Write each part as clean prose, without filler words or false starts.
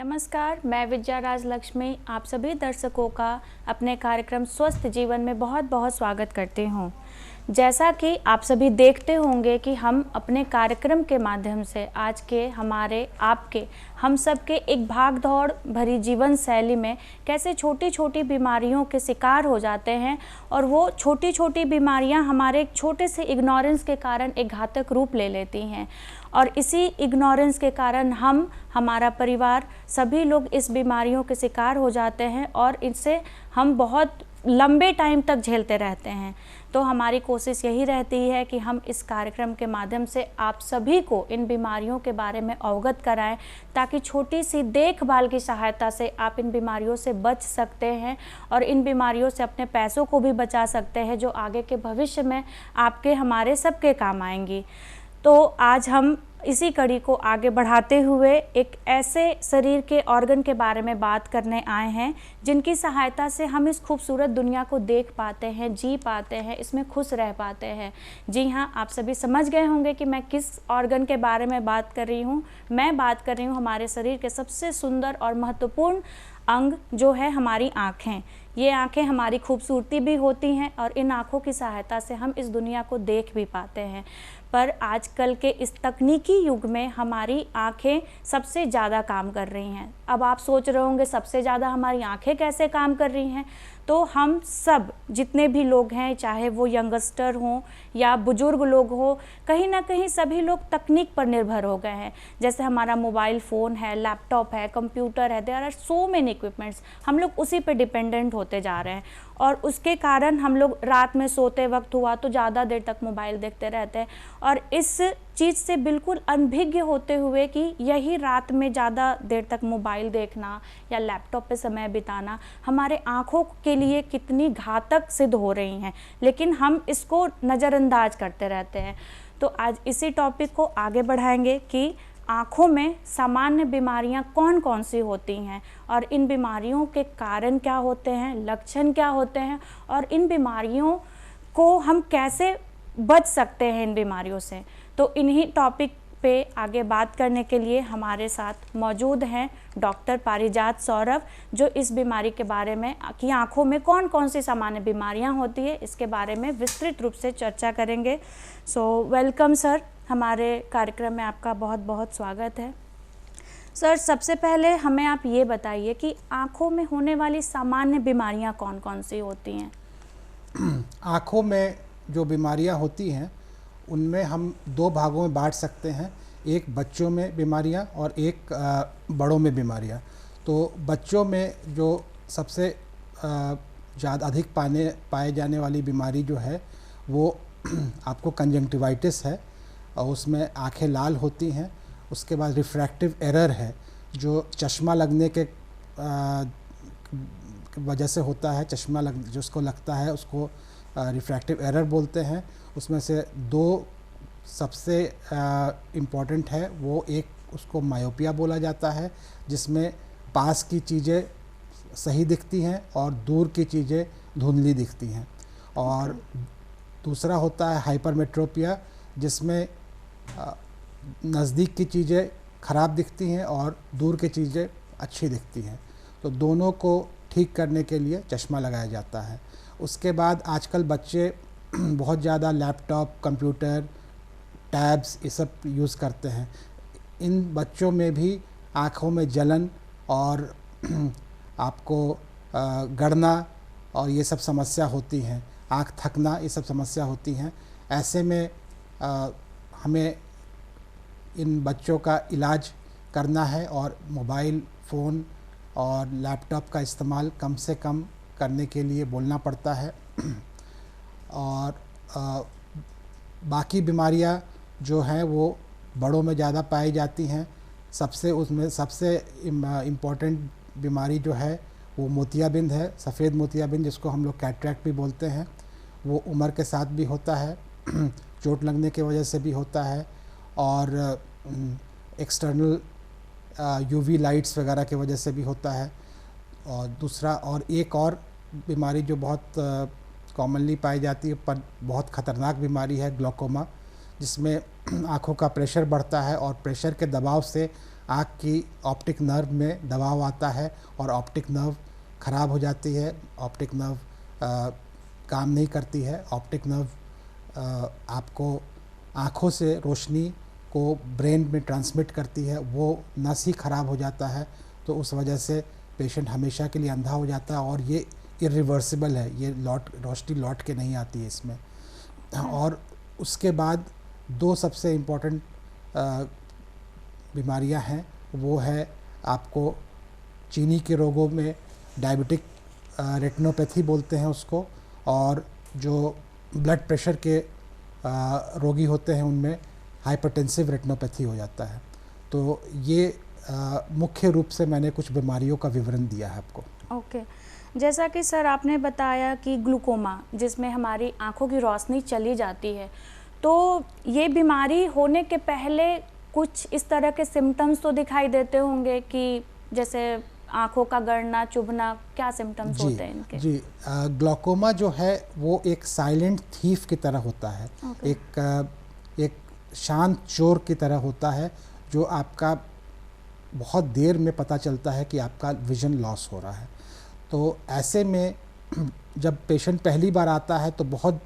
नमस्कार, मैं विद्या राजलक्ष्मी आप सभी दर्शकों का अपने कार्यक्रम स्वस्थ जीवन में बहुत बहुत स्वागत करती हूँ। जैसा कि आप सभी देखते होंगे कि हम अपने कार्यक्रम के माध्यम से आज के हमारे आपके हम सब के एक भाग दौड़ भरी जीवन शैली में कैसे छोटी छोटी बीमारियों के शिकार हो जाते हैं और वो छोटी छोटी बीमारियां हमारे एक छोटे से इग्नोरेंस के कारण एक घातक रूप ले लेती हैं और इसी इग्नोरेंस के कारण हमारा परिवार सभी लोग इस बीमारियों के शिकार हो जाते हैं और इनसे हम बहुत लंबे टाइम तक झेलते रहते हैं। तो हमारी कोशिश यही रहती है कि हम इस कार्यक्रम के माध्यम से आप सभी को इन बीमारियों के बारे में अवगत कराएं ताकि छोटी सी देखभाल की सहायता से आप इन बीमारियों से बच सकते हैं और इन बीमारियों से अपने पैसों को भी बचा सकते हैं जो आगे के भविष्य में आपके हमारे सबके काम आएंगी। तो आज हम इसी कड़ी को आगे बढ़ाते हुए एक ऐसे शरीर के ऑर्गन के बारे में बात करने आए हैं जिनकी सहायता से हम इस खूबसूरत दुनिया को देख पाते हैं, जी पाते हैं, इसमें खुश रह पाते हैं। जी हाँ, आप सभी समझ गए होंगे कि मैं किस ऑर्गन के बारे में बात कर रही हूँ। मैं बात कर रही हूँ हमारे शरीर के सबसे सुंदर और महत्वपूर्ण अंग जो है हमारी आँखें। ये आँखें हमारी खूबसूरती भी होती हैं और इन आँखों की सहायता से हम इस दुनिया को देख भी पाते हैं। पर आजकल के इस तकनीकी युग में हमारी आँखें सबसे ज़्यादा काम कर रही हैं। अब आप सोच रहे होंगे सबसे ज़्यादा हमारी आँखें कैसे काम कर रही हैं। तो हम सब जितने भी लोग हैं, चाहे वो यंगस्टर हों या बुज़ुर्ग लोग हों, कहीं ना कहीं सभी लोग तकनीक पर निर्भर हो गए हैं। जैसे हमारा मोबाइल फ़ोन है, लैपटॉप है, कंप्यूटर है, there are so many equipments, हम लोग उसी पे डिपेंडेंट होते जा रहे हैं और उसके कारण हम लोग रात में सोते वक्त हुआ तो ज़्यादा देर तक मोबाइल देखते रहते हैं और इस चीज़ से बिल्कुल अनभिज्ञ होते हुए कि यही रात में ज़्यादा देर तक मोबाइल देखना या लैपटॉप पे समय बिताना हमारे आँखों के लिए कितनी घातक सिद्ध हो रही हैं, लेकिन हम इसको नज़रअंदाज करते रहते हैं। तो आज इसी टॉपिक को आगे बढ़ाएंगे कि आँखों में सामान्य बीमारियाँ कौन कौन सी होती हैं और इन बीमारियों के कारण क्या होते हैं, लक्षण क्या होते हैं और इन बीमारियों को हम कैसे बच सकते हैं इन बीमारियों से। तो इन्हीं टॉपिक पे आगे बात करने के लिए हमारे साथ मौजूद हैं डॉक्टर पारिजात सौरभ, जो इस बीमारी के बारे में कि आँखों में कौन कौन सी सामान्य बीमारियां होती है इसके बारे में विस्तृत रूप से चर्चा करेंगे। सो वेलकम सर, हमारे कार्यक्रम में आपका बहुत बहुत स्वागत है। सर, सबसे पहले हमें आप ये बताइए कि आँखों में होने वाली सामान्य बीमारियां कौन कौन सी होती हैं। आँखों में जो बीमारियां होती हैं उनमें हम दो भागों में बांट सकते हैं, एक बच्चों में बीमारियां और एक बड़ों में बीमारियां। तो बच्चों में जो सबसे ज़्यादा अधिक पाए जाने वाली बीमारी जो है वो आपको कंजंक्टिवाइटिस है और उसमें आंखें लाल होती हैं। उसके बाद रिफ्रैक्टिव एरर है जो चश्मा लगने के वजह से होता है, चश्मा जिसको लगता है उसको रिफ्रैक्टिव एरर बोलते हैं। उसमें से दो सबसे इम्पॉर्टेंट है, वो एक उसको मायोपिया बोला जाता है जिसमें पास की चीज़ें सही दिखती हैं और दूर की चीज़ें धुंधली दिखती हैं, और दूसरा होता है हाइपरमेट्रोपिया जिसमें नज़दीक की चीज़ें ख़राब दिखती हैं और दूर की चीज़ें अच्छी दिखती हैं। तो दोनों को ठीक करने के लिए चश्मा लगाया जाता है। उसके बाद आजकल बच्चे बहुत ज़्यादा लैपटॉप, कंप्यूटर, टैब्स ये सब यूज़ करते हैं। इन बच्चों में भी आँखों में जलन और आपको गड़ना और ये सब समस्या होती हैं, आँख थकना, ये सब समस्या होती हैं। ऐसे में हमें इन बच्चों का इलाज करना है और मोबाइल फ़ोन और लैपटॉप का इस्तेमाल कम से कम करने के लिए बोलना पड़ता है। और बाकी बीमारियां जो हैं वो बड़ों में ज़्यादा पाई जाती हैं। उसमें सबसे इम्पॉर्टेंट बीमारी जो है वो मोतियाबिंद है, सफ़ेद मोतियाबिंद जिसको हम लोग कैटरैक्ट भी बोलते हैं। वो उम्र के साथ भी होता है, चोट लगने की वजह से भी होता है और एक्सटर्नल यूवी लाइट्स वगैरह की वजह से भी होता है। और एक और बीमारी जो बहुत कॉमनली पाई जाती है पर बहुत ख़तरनाक बीमारी है, ग्लोकोमा, जिसमें आँखों का प्रेशर बढ़ता है और प्रेशर के दबाव से आँख की ऑप्टिक नर्व में दबाव आता है और ऑप्टिक नर्व ख़राब हो जाती है, ऑप्टिक नर्व काम नहीं करती है। ऑप्टिक नर्व आपको आँखों से रोशनी को ब्रेन में ट्रांसमिट करती है, वो नस ही ख़राब हो जाता है, तो उस वजह से पेशेंट हमेशा के लिए अंधा हो जाता है और ये इरिवर्सिबल है, ये रोशनी लौट के नहीं आती है इसमें। और उसके बाद दो सबसे इम्पोर्टेंट बीमारियां हैं, वो है आपको चीनी के रोगों में डायबिटिक रेटिनोपैथी बोलते हैं उसको, और जो ब्लड प्रेशर के रोगी होते हैं उनमें हाइपरटेंसिव रेटिनोपैथी हो जाता है। तो ये मुख्य रूप से मैंने कुछ बीमारियों का विवरण दिया है आपको। ओके जैसा कि सर आपने बताया कि ग्लूकोमा जिसमें हमारी आंखों की रोशनी चली जाती है, तो ये बीमारी होने के पहले कुछ इस तरह के सिम्टम्स तो दिखाई देते होंगे कि जैसे आंखों का गड़ना, चुभना, क्या सिम्टम्स होते हैं इनके? जी, ग्लूकोमा जो है वो एक साइलेंट थीफ की तरह होता है। एक शांत चोर की तरह होता है, जो आपका बहुत देर में पता चलता है कि आपका विजन लॉस हो रहा है। तो ऐसे में जब पेशेंट पहली बार आता है तो बहुत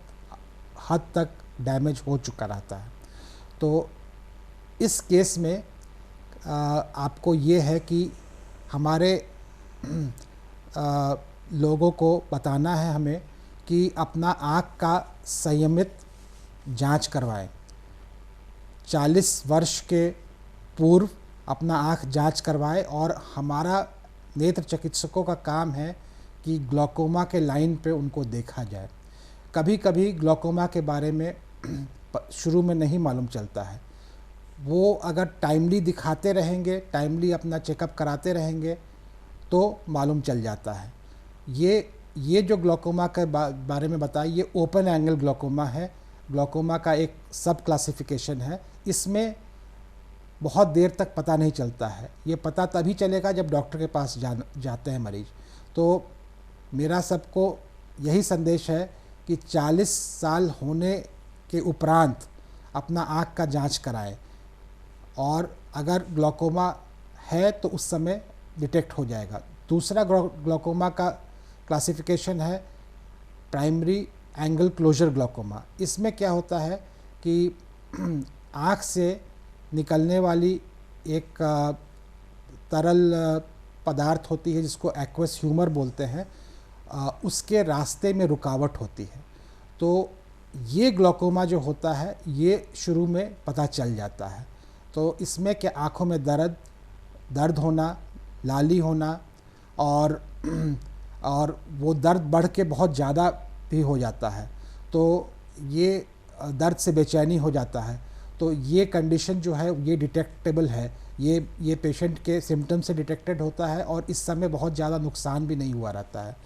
हद तक डैमेज हो चुका रहता है। तो इस केस में आपको ये है कि हमारे लोगों को बताना है हमें कि अपना आँख का संयमित जांच करवाएं। 40 वर्ष के पूर्व अपना आँख जांच करवाएं, और हमारा नेत्र चिकित्सकों का काम है कि ग्लूकोमा के लाइन पे उनको देखा जाए। कभी कभी ग्लूकोमा के बारे में शुरू में नहीं मालूम चलता है, वो अगर टाइमली दिखाते रहेंगे, टाइमली अपना चेकअप कराते रहेंगे तो मालूम चल जाता है। ये जो ग्लूकोमा के बारे में बताया, ये ओपन एंगल ग्लूकोमा है। ग्लूकोमा का एक सब क्लासिफिकेशन है, इसमें बहुत देर तक पता नहीं चलता है। ये पता तभी चलेगा जब डॉक्टर के पास जाते हैं मरीज। तो मेरा सबको यही संदेश है कि 40 साल होने के उपरांत अपना आँख का जांच कराएं, और अगर ग्लूकोमा है तो उस समय डिटेक्ट हो जाएगा। दूसरा ग्लूकोमा का क्लासिफिकेशन है प्राइमरी एंगल क्लोजर ग्लूकोमा। इसमें क्या होता है कि आँख से निकलने वाली एक तरल पदार्थ होती है जिसको एक्वस ह्यूमर बोलते हैं, उसके रास्ते में रुकावट होती है। तो ये ग्लूकोमा जो होता है ये शुरू में पता चल जाता है। तो इसमें क्या आँखों में दर्द होना, लाली होना, और वो दर्द बढ़ के बहुत ज़्यादा भी हो जाता है। तो ये दर्द से बेचैनी हो जाता है। तो ये कंडीशन जो है ये डिटेक्टेबल है, ये पेशेंट के सिम्टम से डिटेक्टेड होता है, और इस समय बहुत ज़्यादा नुकसान भी नहीं हुआ रहता है।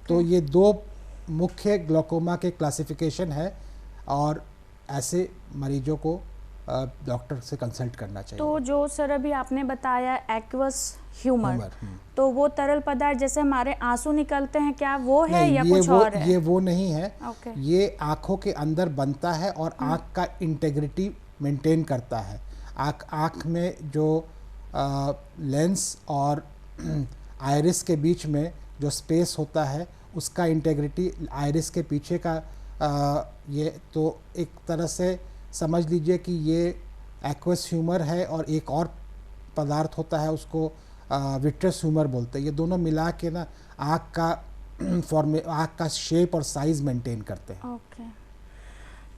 तो ये दो मुख्य ग्लूकोमा के क्लासिफिकेशन है, और ऐसे मरीजों को डॉक्टर से कंसल्ट करना चाहिए। तो जो सर अभी आपने बताया एक्वस ह्यूमर, तो वो तरल पदार्थ जैसे हमारे आंसू निकलते हैं, क्या वो है या कुछ और है? ये वो नहीं है। ये आँखों के अंदर बनता है और आँख का इंटेग्रिटी मेंटेन करता है। आँख में जो लेंस और आइरिस के बीच में जो स्पेस होता है उसका इंटेग्रिटी, आइरिस के पीछे का ये तो एक तरह से समझ लीजिए कि ये एक्वस ह्यूमर है, और एक और पदार्थ होता है उसको विट्रस ह्यूमर बोलते हैं। ये दोनों मिला के ना आँख का शेप और साइज़ मेंटेन करते हैं। ओके।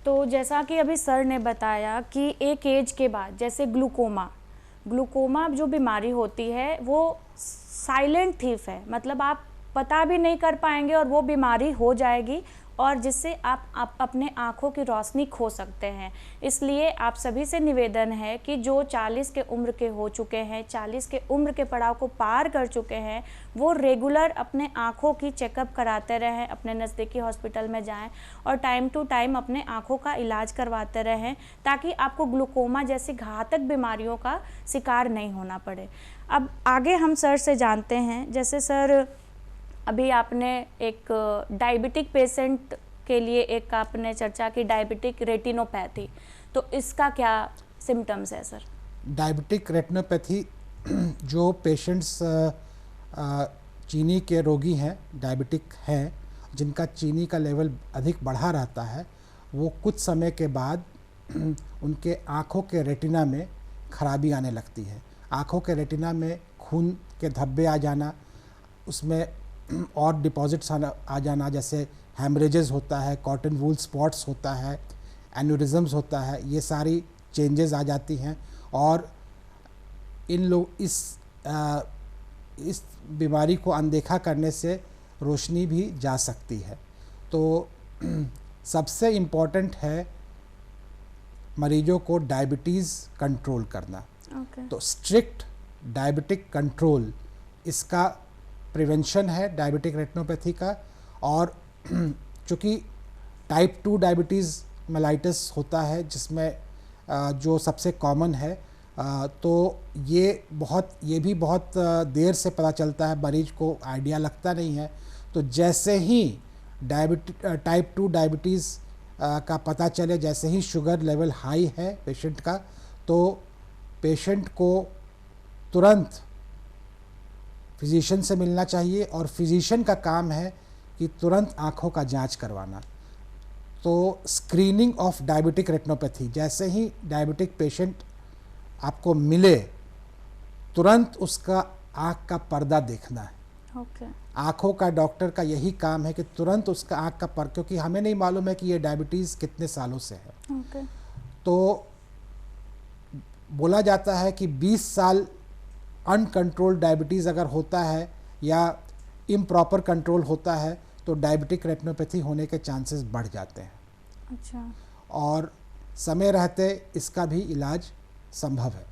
तो जैसा कि अभी सर ने बताया कि एक एज के बाद जैसे ग्लूकोमा जो बीमारी होती है वो साइलेंट थीफ है, मतलब आप पता भी नहीं कर पाएंगे और वो बीमारी हो जाएगी, और जिससे आप अपने आँखों की रोशनी खो सकते हैं। इसलिए आप सभी से निवेदन है कि जो 40 के उम्र के हो चुके हैं, 40 के उम्र के पड़ाव को पार कर चुके हैं, वो रेगुलर अपने आँखों की चेकअप कराते रहें, अपने नज़दीकी हॉस्पिटल में जाएं और टाइम टू टाइम अपने आँखों का इलाज करवाते रहें, ताकि आपको ग्लूकोमा जैसी घातक बीमारियों का शिकार नहीं होना पड़े। अब आगे हम सर से जानते हैं, जैसे सर अभी आपने एक डायबिटिक पेशेंट के लिए एक आपने चर्चा की डायबिटिक रेटिनोपैथी, तो इसका क्या सिम्टम्स है सर? डायबिटिक रेटिनोपैथी जो पेशेंट्स चीनी के रोगी हैं, डायबिटिक हैं, जिनका चीनी का लेवल अधिक बढ़ा रहता है, वो कुछ समय के बाद उनके आँखों के रेटिना में खराबी आने लगती है। आँखों के रेटिना में खून के धब्बे आ जाना, उसमें और डिपॉजिट्स आ जाना, जैसे हेमरेजेस होता है, कॉटन वूल स्पॉट्स होता है, एन्यूरिज्म्स होता है, ये सारी चेंजेस आ जाती हैं। और इन लोग इस बीमारी को अनदेखा करने से रोशनी भी जा सकती है। तो सबसे इम्पॉर्टेंट है मरीजों को डायबिटीज़ कंट्रोल करना। तो स्ट्रिक्ट डायबिटिक कंट्रोल इसका प्रिवेंशन है डायबिटिक रेटिनोपैथी का। और चूँकि टाइप 2 डायबिटीज़ मेलाइटिस होता है, जिसमें जो सबसे कॉमन है, तो ये भी बहुत देर से पता चलता है, मरीज को आइडिया लगता नहीं है। तो जैसे ही टाइप 2 डायबिटीज़ का पता चले, जैसे ही शुगर लेवल हाई है पेशेंट का, तो पेशेंट को तुरंत फिजिशियन से मिलना चाहिए। और फिजिशियन का काम है कि तुरंत आँखों का जांच करवाना। तो स्क्रीनिंग ऑफ डायबिटिक रेटिनोपैथी, जैसे ही डायबिटिक पेशेंट आपको मिले, तुरंत उसका आँख का पर्दा देखना है। आँखों का डॉक्टर का यही काम है कि तुरंत उसका आँख का क्योंकि हमें नहीं मालूम है कि ये डायबिटीज़ कितने सालों से है। तो बोला जाता है कि 20 साल अनकंट्रोल्ड डायबिटीज़ अगर होता है या इम्प्रॉपर कंट्रोल होता है, तो डायबिटिक रेटिनोपैथी होने के चांसेस बढ़ जाते हैं। अच्छा। और समय रहते इसका भी इलाज संभव है।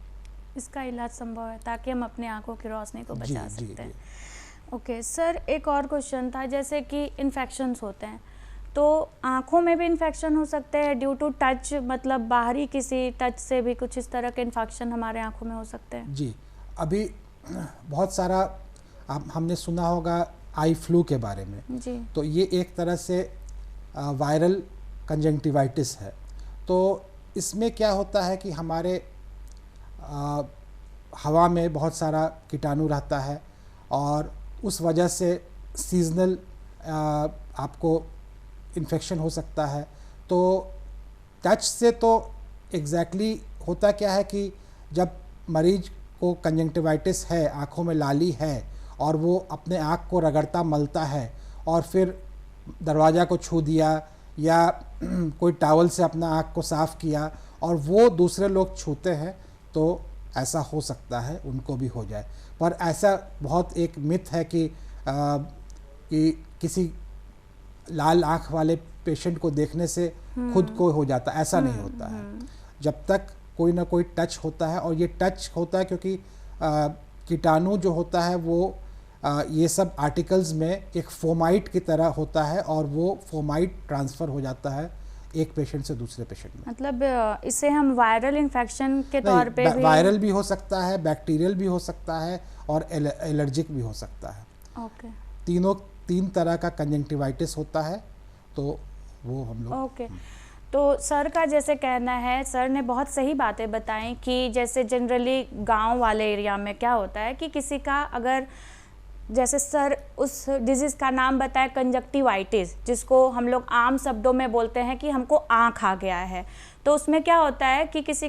इसका इलाज संभव है ताकि हम अपने आंखों की रोशनी को बचा सकते हैं। जी। ओके सर, एक और क्वेश्चन था, जैसे कि इन्फेक्शंस होते हैं, तो आँखों में भी इन्फेक्शन हो सकते हैं ड्यू टू टच, मतलब बाहरी किसी टच से भी कुछ इस तरह के इन्फेक्शन हमारे आँखों में हो सकते हैं? जी, अभी बहुत सारा हमने सुना होगा आई फ्लू के बारे में। जी। तो ये एक तरह से वायरल कंजंक्टिवाइटिस है। तो इसमें क्या होता है कि हमारे हवा में बहुत सारा कीटाणु रहता है, और उस वजह से सीजनल आपको इन्फेक्शन हो सकता है। तो टच से तो एग्जैक्टली होता क्या है कि जब मरीज को कंजंक्टिवाइटिस है, आँखों में लाली है, और वो अपने आँख को रगड़ता मलता है, और फिर दरवाज़ा को छू दिया या कोई टॉवल से अपना आँख को साफ़ किया, और वो दूसरे लोग छूते हैं, तो ऐसा हो सकता है उनको भी हो जाए। पर ऐसा बहुत एक मिथ है कि किसी लाल आँख वाले पेशेंट को देखने से खुद को हो जाता, ऐसा नहीं होता है। जब तक कोई ना कोई टच होता है, और ये टच होता है क्योंकि कीटाणु जो होता है वो ये सब आर्टिकल्स में एक फोमाइट की तरह होता है, और वो फोमाइट ट्रांसफ़र हो जाता है एक पेशेंट से दूसरे पेशेंट में। मतलब इसे हम वायरल इन्फेक्शन के तौर पे भी, वायरल भी हो सकता है, बैक्टीरियल भी हो सकता है, और एलर्जिक भी हो सकता है। ओके। तीन तरह का कंजंक्टिवाइटिस होता है, तो वो हम लोग। ओके। तो सर का जैसे कहना है, सर ने बहुत सही बातें बताई कि जैसे जनरली गांव वाले एरिया में क्या होता है कि किसी का अगर, जैसे सर उस डिजीज़ का नाम बताया कंजक्टिवाइटिस, जिसको हम लोग आम शब्दों में बोलते हैं कि हमको आँख आ गया है। तो उसमें क्या होता है कि किसी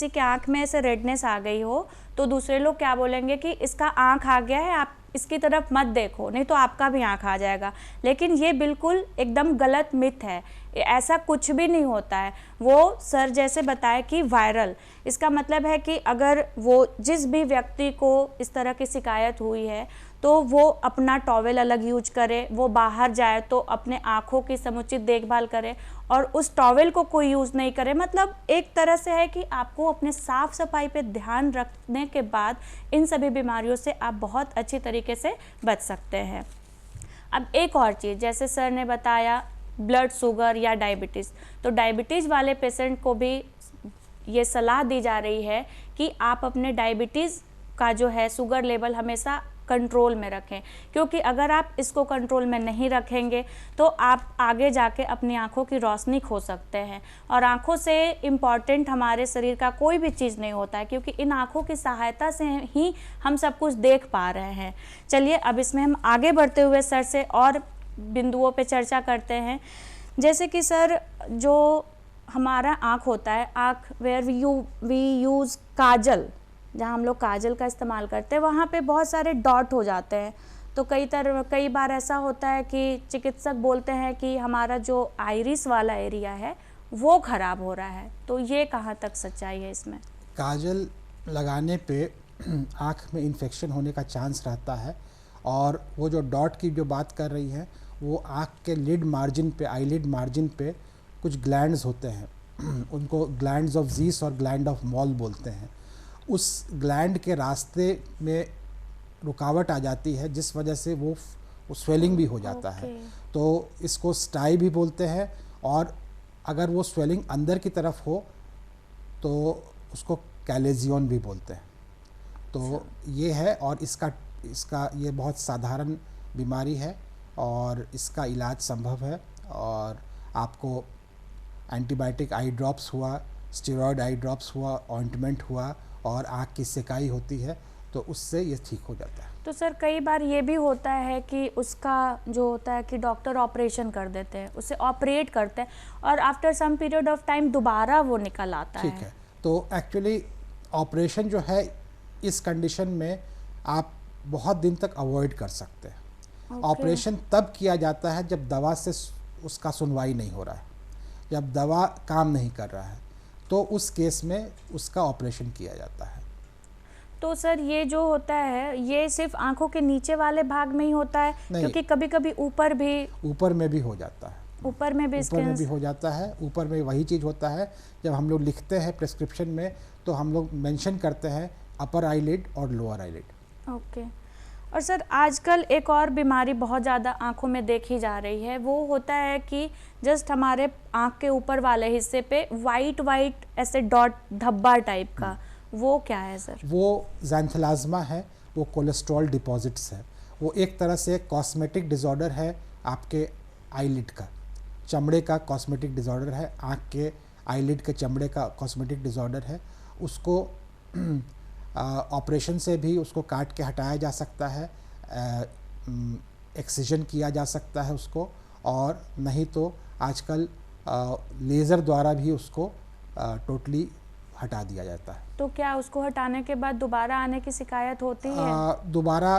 के आँख में ऐसे रेडनेस आ गई हो, तो दूसरे लोग क्या बोलेंगे कि इसका आँख आ गया है, आप इसकी तरफ मत देखो, नहीं तो आपका भी आँख आ जाएगा। लेकिन ये बिल्कुल एकदम गलत मिथ है, ऐसा कुछ भी नहीं होता है। वो सर जैसे बताया कि वायरल, इसका मतलब है कि अगर वो जिस भी व्यक्ति को इस तरह की शिकायत हुई है, तो वो अपना टॉवेल अलग यूज करे, वो बाहर जाए तो अपने आँखों की समुचित देखभाल करे, और उस टॉवेल को कोई यूज़ नहीं करे। मतलब एक तरह से है कि आपको अपने साफ़ सफाई पे ध्यान रखने के बाद इन सभी बीमारियों से आप बहुत अच्छी तरीके से बच सकते हैं। अब एक और चीज़, जैसे सर ने बताया ब्लड शुगर या डायबिटीज़, तो डायबिटीज़ वाले पेशेंट को भी ये सलाह दी जा रही है कि आप अपने डायबिटीज़ का जो है शुगर लेवल हमेशा कंट्रोल में रखें, क्योंकि अगर आप इसको कंट्रोल में नहीं रखेंगे तो आप आगे जाके अपनी आँखों की रोशनी खो सकते हैं। और आँखों से इम्पॉर्टेंट हमारे शरीर का कोई भी चीज़ नहीं होता है, क्योंकि इन आँखों की सहायता से ही हम सब कुछ देख पा रहे हैं। चलिए अब इसमें हम आगे बढ़ते हुए सर से और बिंदुओं पे चर्चा करते हैं। जैसे कि सर, जो हमारा आँख होता है, आँख वेयर वी यूज़ काजल, जहाँ हम लोग काजल का इस्तेमाल करते हैं, वहाँ पे बहुत सारे डॉट हो जाते हैं। तो कई बार ऐसा होता है कि चिकित्सक बोलते हैं कि हमारा जो आइरिस वाला एरिया है वो ख़राब हो रहा है। तो ये कहाँ तक सच्चाई है इसमें? काजल लगाने पे आँख में इन्फेक्शन होने का चांस रहता है। और वो जो डॉट की जो बात कर रही है, वो आँख के लिड मार्जिन पे, आईलिड मार्जिन पे कुछ ग्लैंड्स होते हैं उनको ग्लैंड्स ऑफ ज़ीस और ग्लैंड ऑफ मॉल बोलते हैं। उस ग्लैंड के रास्ते में रुकावट आ जाती है, जिस वजह से वो स्वेलिंग भी हो जाता है। तो इसको स्टाई भी बोलते हैं। और अगर वो स्वेलिंग अंदर की तरफ हो तो उसको कैलेजियन भी बोलते हैं। तो ये है, और इसका ये बहुत साधारण बीमारी है और इसका इलाज संभव है। और आपको एंटीबायोटिक आई ड्रॉप्स हुआ, स्टेरॉयड आई ड्रॉप्स हुआ, ऑइंटमेंट हुआ और आँख की सिकाई होती है, तो उससे ये ठीक हो जाता है। तो सर कई बार ये भी होता है कि उसका जो होता है कि डॉक्टर ऑपरेशन कर देते हैं, उसे ऑपरेट करते हैं और after some period of time दोबारा वो निकल आता है। ठीक है, तो एक्चुअली ऑपरेशन जो है इस कंडीशन में आप बहुत दिन तक अवॉइड कर सकते हैं। ऑपरेशन तब किया जाता है जब दवा से उसका सुनवाई नहीं हो रहा है, जब दवा काम नहीं कर रहा है, तो उस केस में उसका ऑपरेशन किया जाता है। तो सर ये जो होता है ये सिर्फ आंखों के नीचे वाले भाग में ही होता है? क्योंकि कभी कभी ऊपर में भी हो जाता है। ऊपर में भी हो जाता है। ऊपर में वही चीज़ होता है, जब हम लोग लिखते हैं प्रिस्क्रिप्शन में तो हम लोग मेंशन करते हैं अपर आईलिड और लोअर आईलिड। ओके। और सर आजकल एक और बीमारी बहुत ज़्यादा आंखों में देखी जा रही है, वो होता है कि जस्ट हमारे आंख के ऊपर वाले हिस्से पे वाइट ऐसे डॉट धब्बा टाइप का, वो क्या है सर? वो ज़ैंथेलाज़्मा है, वो कोलेस्ट्रॉल डिपॉजिट्स है। वो एक तरह से कॉस्मेटिक डिसऑर्डर है आपके आईलिड का, चमड़े का कॉस्मेटिक डिसऑर्डर है, आँख के आईलिड के चमड़े का कॉस्मेटिक डिसऑर्डर है। उसको ऑपरेशन से भी उसको काट के हटाया जा सकता है, एक्सिजन किया जा सकता है उसको, और नहीं तो आजकल लेज़र द्वारा भी उसको टोटली हटा दिया जाता है। तो क्या उसको हटाने के बाद दोबारा आने की शिकायत होती है? दोबारा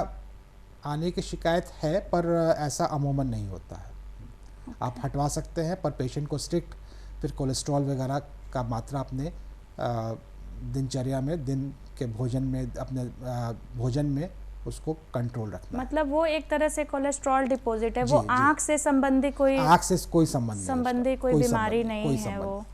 आने की शिकायत है, पर ऐसा अमूमन नहीं होता है। आप हटवा सकते हैं, पर पेशेंट को स्ट्रिक्ट फिर कोलेस्ट्रॉल वगैरह का मात्रा अपने दिनचर्या में, दिन के भोजन में, अपने भोजन में उसको कंट्रोल रखना। मतलब वो एक तरह से कोलेस्ट्रॉल डिपॉजिट है, वो आँख से संबंधी कोई बीमारी नहीं है वो।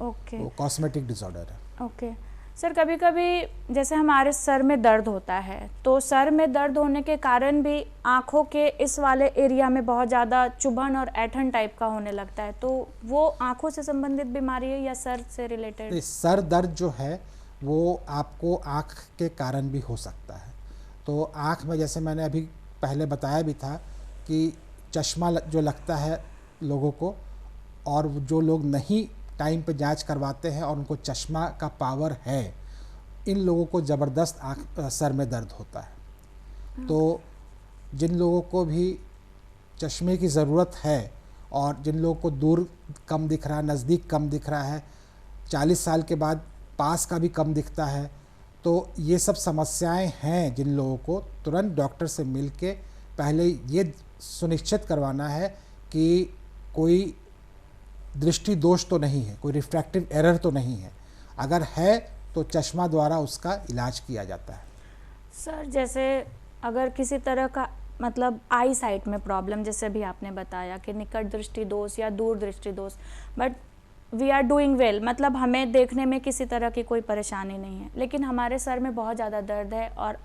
ओके, वो कॉस्मेटिक डिसऑर्डर है। ओके सर, कभी कभी जैसे हमारे सर में दर्द होता है, तो सर में दर्द होने के कारण भी आँखों के इस वाले एरिया में बहुत ज़्यादा चुभन और ऐंठन टाइप का होने लगता है, तो वो आँखों से संबंधित बीमारी है या सर से रिलेटेड? सर दर्द जो है वो आपको आँख के कारण भी हो सकता है। तो आँख में, जैसे मैंने अभी पहले बताया भी था कि चश्मा जो लगता है लोगों को, और जो लोग नहीं टाइम पे जांच करवाते हैं और उनको चश्मा का पावर है, इन लोगों को ज़बरदस्त सर में दर्द होता है। तो जिन लोगों को भी चश्मे की ज़रूरत है और जिन लोगों को दूर कम दिख रहा है, नज़दीक कम दिख रहा है, 40 साल के बाद पास का भी कम दिखता है, तो ये सब समस्याएं हैं जिन लोगों को तुरंत डॉक्टर से मिलके पहले ये सुनिश्चित करवाना है कि कोई दृष्टि दोष तो नहीं है, कोई रिफ्रैक्टिव एरर तो नहीं है। अगर है तो चश्मा द्वारा उसका इलाज किया जाता है। सर जैसे अगर किसी तरह का मतलब आई साइट में प्रॉब्लम, जैसे अभी आपने बताया कि निकट दृष्टि दोष या दूर दृष्टि दोष, but we are doing well, मतलब हमें देखने में किसी तरह की कोई परेशानी नहीं है, लेकिन हमारे सर में बहुत ज़्यादा दर्द है और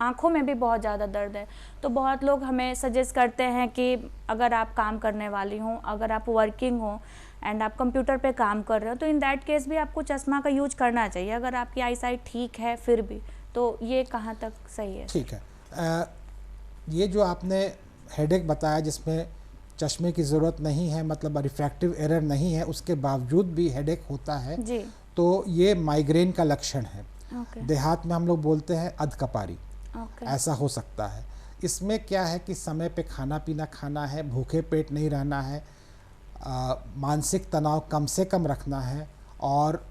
आँखों में भी बहुत ज़्यादा दर्द है, तो बहुत लोग हमें सजेस्ट करते हैं कि अगर आप काम करने वाली हों, अगर आप वर्किंग हो एंड आप कंप्यूटर पे काम कर रहे हो, तो इन दैट केस भी आपको चश्मा का यूज करना चाहिए अगर आपकी आई साइट ठीक है फिर भी। तो ये कहाँ तक सही है? ठीक है, ये जो आपने हेडेक बताया जिसमें चश्मे की ज़रूरत नहीं है, मतलब रिफ्रैक्टिव एरर नहीं है, उसके बावजूद भी हेडेक होता है जी। तो ये माइग्रेन का लक्षण है। ओके। देहात में हम लोग बोलते हैं अधकपारी। ओके। ऐसा हो सकता है। इसमें क्या है कि समय पे खाना पीना खाना है, भूखे पेट नहीं रहना है, मानसिक तनाव कम से कम रखना है और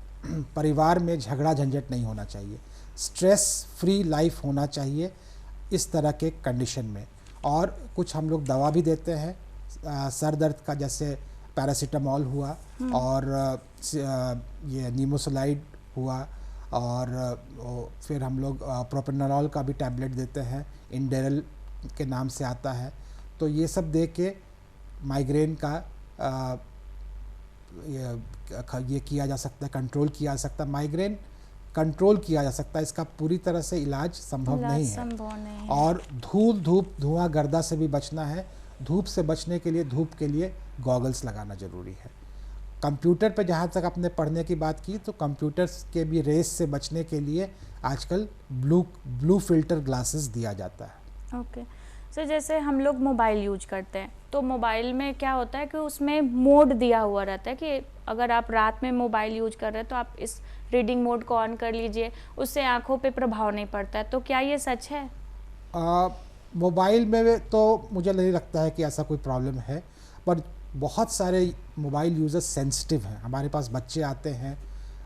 परिवार में झगड़ा झंझट नहीं होना चाहिए, स्ट्रेस फ्री लाइफ होना चाहिए इस तरह के कंडीशन में। और कुछ हम लोग दवा भी देते हैं सर दर्द का, जैसे पैरासीटामॉल हुआ और ये नीमोसोलाइड हुआ, और फिर हम लोग प्रोपेनोलॉल का भी टैबलेट देते हैं, इंडेरल के नाम से आता है। तो ये सब दे के माइग्रेन का ये किया जा सकता है, कंट्रोल किया जा सकता है। माइग्रेन कंट्रोल किया जा सकता है, इसका पूरी तरह से इलाज संभव नहीं है। और धूप धुआं गर्दा से भी बचना है। धूप से बचने के लिए धूप के लिए गॉगल्स लगाना ज़रूरी है। कंप्यूटर पे जहाँ तक आपने पढ़ने की बात की, तो कंप्यूटर्स के भी रेस से बचने के लिए आजकल ब्लू फिल्टर ग्लासेस दिया जाता है। ओके सर, जैसे हम लोग मोबाइल यूज करते हैं तो मोबाइल में क्या होता है कि उसमें मोड दिया हुआ रहता है कि अगर आप रात में मोबाइल यूज कर रहे हैं तो आप इस रीडिंग मोड को ऑन कर लीजिए, उससे आंखों पे प्रभाव नहीं पड़ता है। तो क्या ये सच है? मोबाइल में तो मुझे नहीं लगता है कि ऐसा कोई प्रॉब्लम है, पर बहुत सारे मोबाइल यूज़र्स सेंसिटिव हैं। हमारे पास बच्चे आते हैं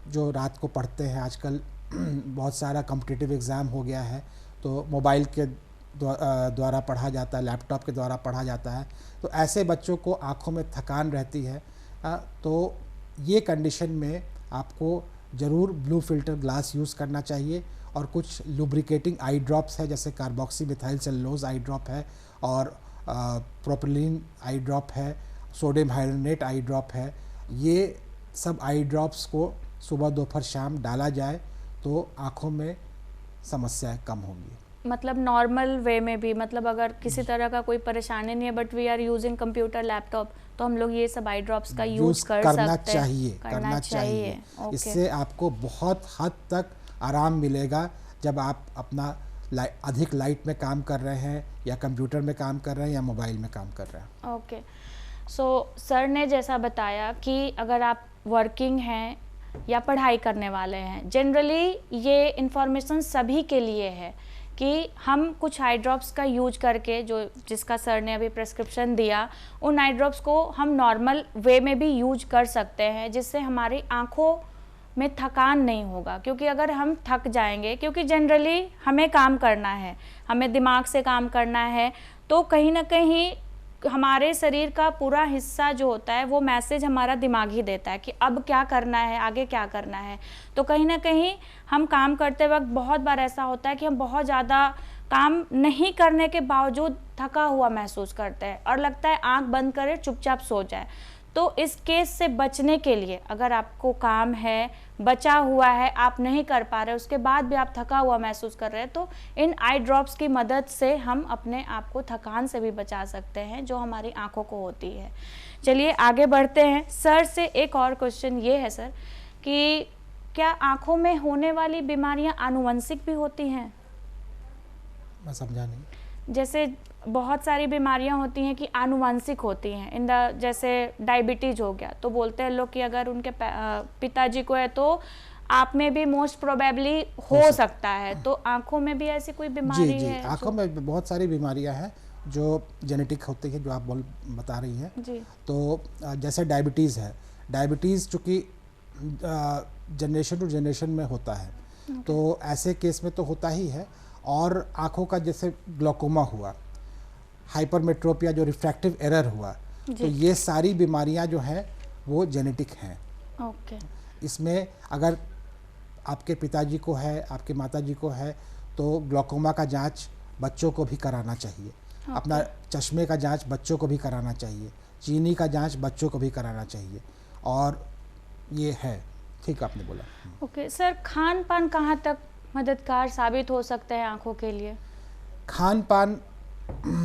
जो रात को पढ़ते हैं, आजकल बहुत सारा कॉम्पिटिटिव एग्ज़ाम हो गया है तो मोबाइल के द्वारा पढ़ा जाता है, लैपटॉप के द्वारा पढ़ा जाता है। तो ऐसे बच्चों को आँखों में थकान रहती है। तो ये कंडीशन में आपको ज़रूर ब्लू फिल्टर ग्लास यूज़ करना चाहिए। और कुछ लुब्रिकेटिंग आई ड्रॉप्स है, जैसे कार्बोक्सी मिथाइल सेलुलोज आई ड्रॉप है, और प्रोपिलीन आई ड्रॉप है, सोडियम हाइड्रोनेट आई ड्रॉप है। ये सब आई ड्रॉप्स को सुबह दोपहर शाम डाला जाए तो आँखों में समस्याएं कम होंगी। मतलब नॉर्मल वे में भी, मतलब अगर किसी तरह का कोई परेशानी नहीं है but we are using computer laptop, तो हम लोग ये सब आई ड्रॉप्स का यूज करना चाहिए। इससे आपको बहुत हद तक आराम मिलेगा जब आप अपना अधिक लाइट में काम कर रहे हैं, या कंप्यूटर में काम कर रहे हैं, या मोबाइल में काम कर रहे हैं। ओके सो सर ने जैसा बताया कि अगर आप वर्किंग हैं या पढ़ाई करने वाले हैं, जनरली ये इन्फॉर्मेशन सभी के लिए है कि हम कुछ आई ड्रॉप्स का यूज करके, जो जिसका सर ने अभी प्रेस्क्रिप्शन दिया, उन आई ड्रॉप्स को हम नॉर्मल वे में भी यूज कर सकते हैं, जिससे हमारी आँखों में थकान नहीं होगा। क्योंकि अगर हम थक जाएंगे, क्योंकि जनरली हमें काम करना है, हमें दिमाग से काम करना है, तो कहीं ना कहीं हमारे शरीर का पूरा हिस्सा जो होता है वो मैसेज हमारा दिमाग ही देता है कि अब क्या करना है, आगे क्या करना है। तो कहीं ना कहीं हम काम करते वक्त बहुत बार ऐसा होता है कि हम बहुत ज़्यादा काम नहीं करने के बावजूद थका हुआ महसूस करते हैं और लगता है आंख बंद करें चुपचाप सो जाए। तो इस केस से बचने के लिए, अगर आपको काम है, बचा हुआ है, आप नहीं कर पा रहे, उसके बाद भी आप थका हुआ महसूस कर रहे हैं, तो इन आई ड्रॉप्स की मदद से हम अपने आप को थकान से भी बचा सकते हैं जो हमारी आंखों को होती है। चलिए आगे बढ़ते हैं। सर से एक और क्वेश्चन ये है सर कि क्या आंखों में होने वाली बीमारियां आनुवंशिक भी होती हैं? मैं समझा नहीं। जैसे बहुत सारी बीमारियां होती हैं कि आनुवंशिक होती हैं, जैसे डायबिटीज हो गया, तो बोलते हैं लोग कि अगर उनके पिताजी को है तो आप में भी मोस्ट प्रोबेबली हो सकता है। तो आंखों में भी ऐसी कोई बीमारी है? जी, आंखों में बहुत सारी बीमारियां हैं जो जेनेटिक होती है, जो आप बता रही हैं जी। तो जैसे डायबिटीज़ है, डायबिटीज़ चूँकि जनरेशन टू जनरेशन में होता है, तो ऐसे केस में तो होता ही है। और आँखों का जैसे ग्लोकोमा हुआ, हाइपरमेट्रोपिया जो रिफ्रैक्टिव एरर हुआ, तो ये सारी बीमारियां जो हैं वो जेनेटिक हैं। ओके। इसमें अगर आपके पिताजी को है, आपके माताजी को है, तो ग्लोकोमा का जांच बच्चों को भी कराना चाहिए। अपना चश्मे का जांच बच्चों को भी कराना चाहिए, चीनी का जांच बच्चों को भी कराना चाहिए। और ये है, ठीक आपने बोला। ओके सर, खान पान कहाँ तक मददगार साबित हो सकते हैं आँखों के लिए? खान पान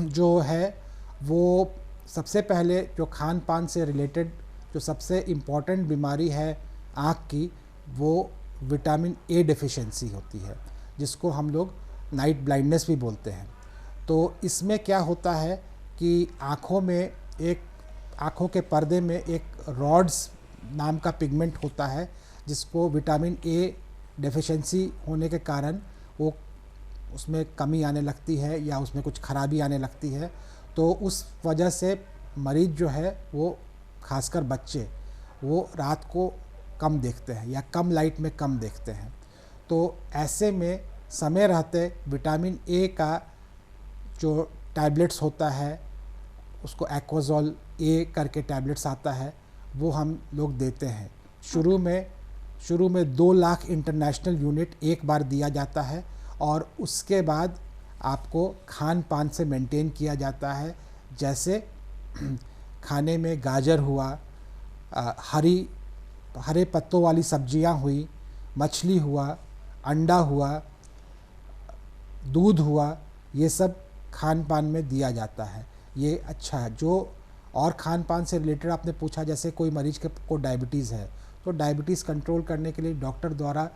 जो है वो सबसे पहले, जो खान पान से रिलेटेड जो सबसे इम्पॉर्टेंट बीमारी है आँख की, वो विटामिन ए डेफिशिएंसी होती है, जिसको हम लोग नाइट ब्लाइंडनेस भी बोलते हैं। तो इसमें क्या होता है कि आँखों के पर्दे में एक रॉड्स नाम का पिगमेंट होता है, जिसको विटामिन ए डेफिशिएंसी होने के कारण वो उसमें कमी आने लगती है या उसमें कुछ खराबी आने लगती है। तो उस वजह से मरीज़ जो है वो, खासकर बच्चे, वो रात को कम देखते हैं या कम लाइट में कम देखते हैं। तो ऐसे में समय रहते विटामिन ए का जो टैबलेट्स होता है, उसको एक्वाजोल ए करके टैबलेट्स आता है, वो हम लोग देते हैं। शुरू में 2 लाख इंटरनेशनल यूनिट एक बार दिया जाता है और उसके बाद आपको खान पान से मेंटेन किया जाता है। जैसे खाने में गाजर हुआ, हरे पत्तों वाली सब्जियां हुई, मछली हुआ, अंडा हुआ, दूध हुआ, ये सब खान पान में दिया जाता है। ये अच्छा है। जो और खान पान से रिलेटेड आपने पूछा, जैसे कोई मरीज को डायबिटीज़ है, तो डायबिटीज़ कंट्रोल करने के लिए डॉक्टर द्वारा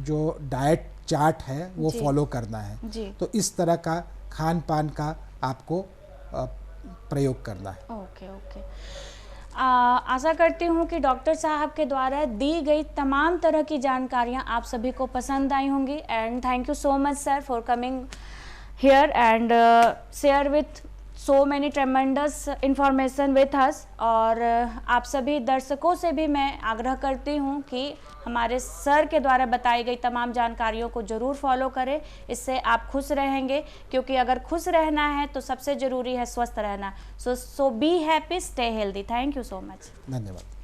जो डाइट चार्ट है वो फॉलो करना है। तो इस तरह का खान पान का आपको प्रयोग करना है। ओके। आशा करती हूँ कि डॉक्टर साहब के द्वारा दी गई तमाम तरह की जानकारियाँ आप सभी को पसंद आई होंगी। And thank you so much sir for coming here and share with so many ट्रेमेंडस information with us. और आप सभी दर्शकों से भी मैं आग्रह करती हूँ कि हमारे सर के द्वारा बताई गई तमाम जानकारियों को ज़रूर फॉलो करें। इससे आप खुश रहेंगे, क्योंकि अगर खुश रहना है तो सबसे ज़रूरी है स्वस्थ रहना। So be happy, stay healthy. Thank you so much. धन्यवाद।